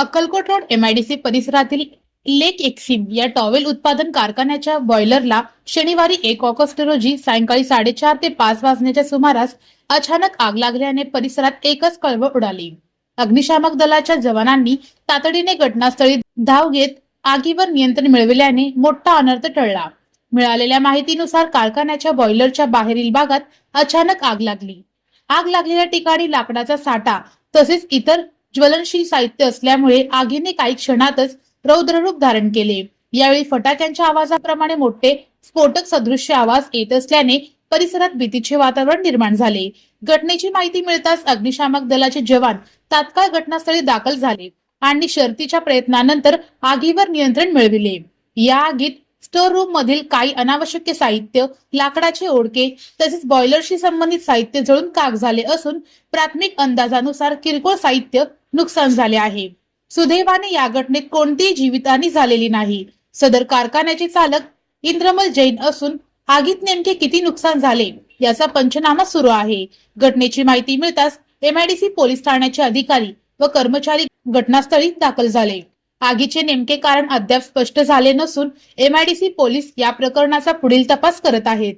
Akkalkot road MIDC परिसरातील लेक Exim या towel उत्पादन कारखान्याच्या बॉयलरला शनिवारी 1 ऑगस्ट रोजी सायंकाळी 4:30 ते 5 वाजण्याच्या सुमारास अचानक आग लागल्याने परिसरात एकच कळवळ उडाली। अग्निशामक दलाच्या जवानांनी तातडीने घटनास्थळी धाव घेत आगीवर नियंत्रण मिळविल्याने मोठा अनर्थ टळला। मिळालेल्या माहितीनुसार कारखान्याच्या बॉयलरच्या बाहेरील भागात अचानक आग लागली। आग लागलेल्या ठिकाणी लाकडाचा साठा तसेच इतर ज्वलनशील साहित्य असल्यामुळे आगीने काही क्षणातच रौद्ररूप धारण केले। यावेळी फटाक्यांच्या आवाजाप्रमाणे मोठे स्फोटक सदृश्य आवाज येत असल्याने परिसरात भीतीचे वातावरण निर्माण झाले। घटनेची माहिती मिळताच अग्निशामक दलाचे जवान तात्काळ घटनास्थळी दाखल झाले आणि शर्थीच्या प्रयत्नानंतर आगीवर नियंत्रण मिळविले। या आगीत स्टोर रूम मधील काही अनावश्यक साहित्य, लाकडाचे ओढके तसेच बॉयलरशी संबंधित साहित्य जळून खाक झाले असून प्राथमिक अंदाजानुसार किरकोळ साहित्य नुकसान झाले आहे। सुदैवाने या घटनेत कोणतीही जीवितहानी झालेली नाही। सदर कारखान्याचे चालक इंद्रमल जैन असून आगीत नेमके किती नुकसान झाले याचा पंचनामा सुरू आहे। घटनेची माहिती मिळताच एमआयडीसी पोलीस ठाण्याचे अधिकारी व कर्मचारी घटनास्थळी दाखल झाले। आगीचे नेमके कारण अद्याप स्पष्ट झाले नसून एमआयडीसी पोलीस या प्रकरणाचा पुढील तपास करत आहेत।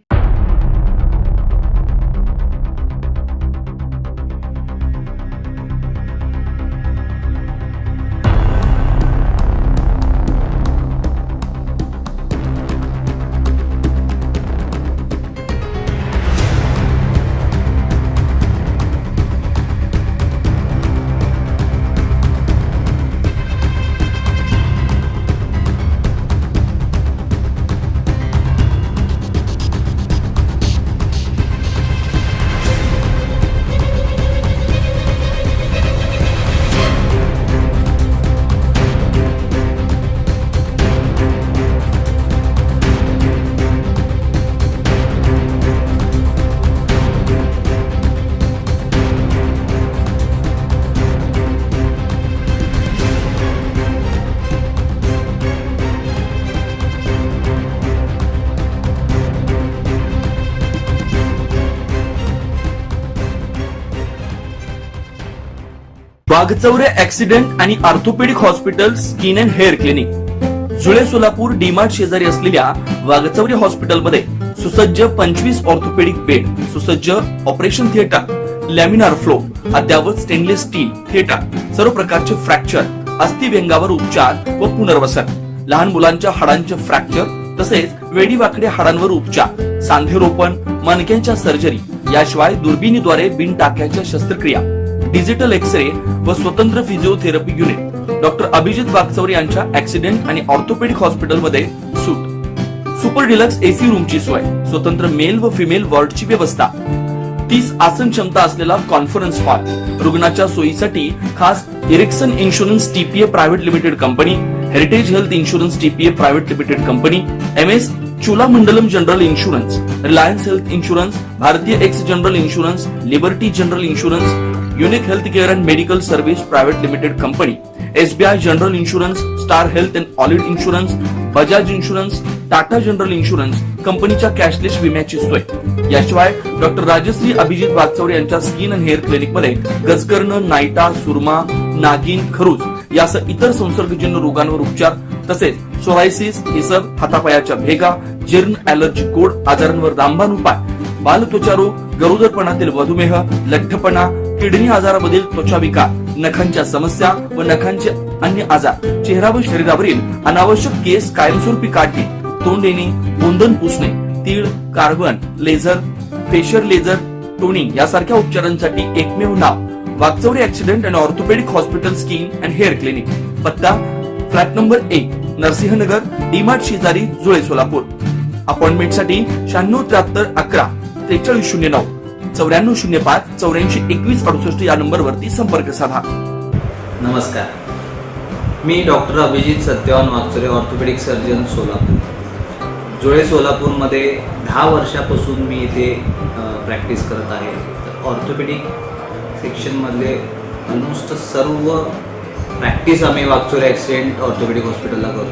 वाघचौरे ऍक्सिडेंट आणि orthopaedic hospital skin and hair clinic जुळे सोलापूर डीमार्ट शेजारी असलेल्या वाघचौरे हॉस्पिटलमध्ये सुसज्ज 25 ऑर्थोपेडिक बेड, सुसज्ज ऑपरेशन थिएटर, लॅमिनार फ्लो, अद्यावत स्टेनलेस स्टील थिएटर, सर्व प्रकारचे फ्रॅक्चर, अस्थिव्यंगावर उपचार व पुनर्वसन, लहान मुलांच्या हाडांचे फ्रॅक्चर तसेच वेडीवाकड्या हाडांवर उपचार, सांधेरोपण, मणक्यांच्या सर्जरी, याशिवाय दुर्बिणीद्वारे बिन टाक्याच्या शस्त्रक्रिया, डिजिटल एक्सरे व स्वतंत्र physiotherapy unit doctor Abhijit Waghchaure यांच्या ऍक्सिडेंट आणि ऑर्थोपेडिक हॉस्पिटलमध्ये सूट, सुपर डिलक्स एसी रूमची सोय, स्वतंत्र मेल व फिमेल वॉर्डची व्यवस्था, 30 आसन क्षमता असलेला कॉन्फरन्स हॉल, रुग्णाच्या सोयीसाठी खास Ericson Insurance TPA Private Limited company, Heritage Health Insurance TPA Private Limited company, MS Cholamandalam General Insurance, Reliance Health Insurance, Bharatiya AXA General Insurance, Liberty General Insurance, Unique Health Care and Medical Service Private Limited company, SBI General Insurance, Star Health and Allied Insurance, Bajaj Insurance, Tata General Insurance कंपनीच्या cashless विम्याची सोय। याशिवाय doctor Rajshri Abhijit Waghchaure यांच्या skin and hair clinic मध्ये गजकर्ण, नायटा, सुरमा, नागिन, खरूज यासह इतर संसर्गजन्य रोगांवर उपचार तसेच सोरायसिस, हिसब, हातापायाच्या भेगा, जीर्ण, ॲलर्जी, गोड आजारांवर रामबाण उपाय, बालत्वचा रोग, गरोदरपणातील मधुमेह, लठ्ठपणा, किडनी आजारामधील त्वचा विकार, नखांच्या समस्या व नखांचे अन्य आजार, चेहरा व शरीरावरील अनावश्यक केस कायमस्वरूपी काढणे, तोंड येणे, गोंधन पुसणे, तीळ, carbon, laser, facial laser, toning यासारख्या उपचारांसाठी एकमेव नाव Waghchaure accident and orthopaedic hospital skin and hair clinic, पत्ता फ्लॅट नंबर 1, नरसिंहनगर, डीमार्ट शेजारी, जुळे सोलापूर। अपॉइंटमेंटसाठी 9673 11 4309 9405 84 21 68 या नंबरवरती संपर्क साधा। नमस्कार, मी doctor Abhijit Satyavan Waghchaure, orthopaedic surgeon, Solapur. Jule सोलापूरमध्ये 10 वर्षापासून मी इथे प्रॅक्टिस करत आहे। ऑर्थोपेडिक सेक्शनमधले ऑलमोस्ट सर्व प्रॅक्टिस आम्ही वाघचौरे ॲक्सिडेंट ऑर्थोपेडिक हॉस्पिटलला करतो।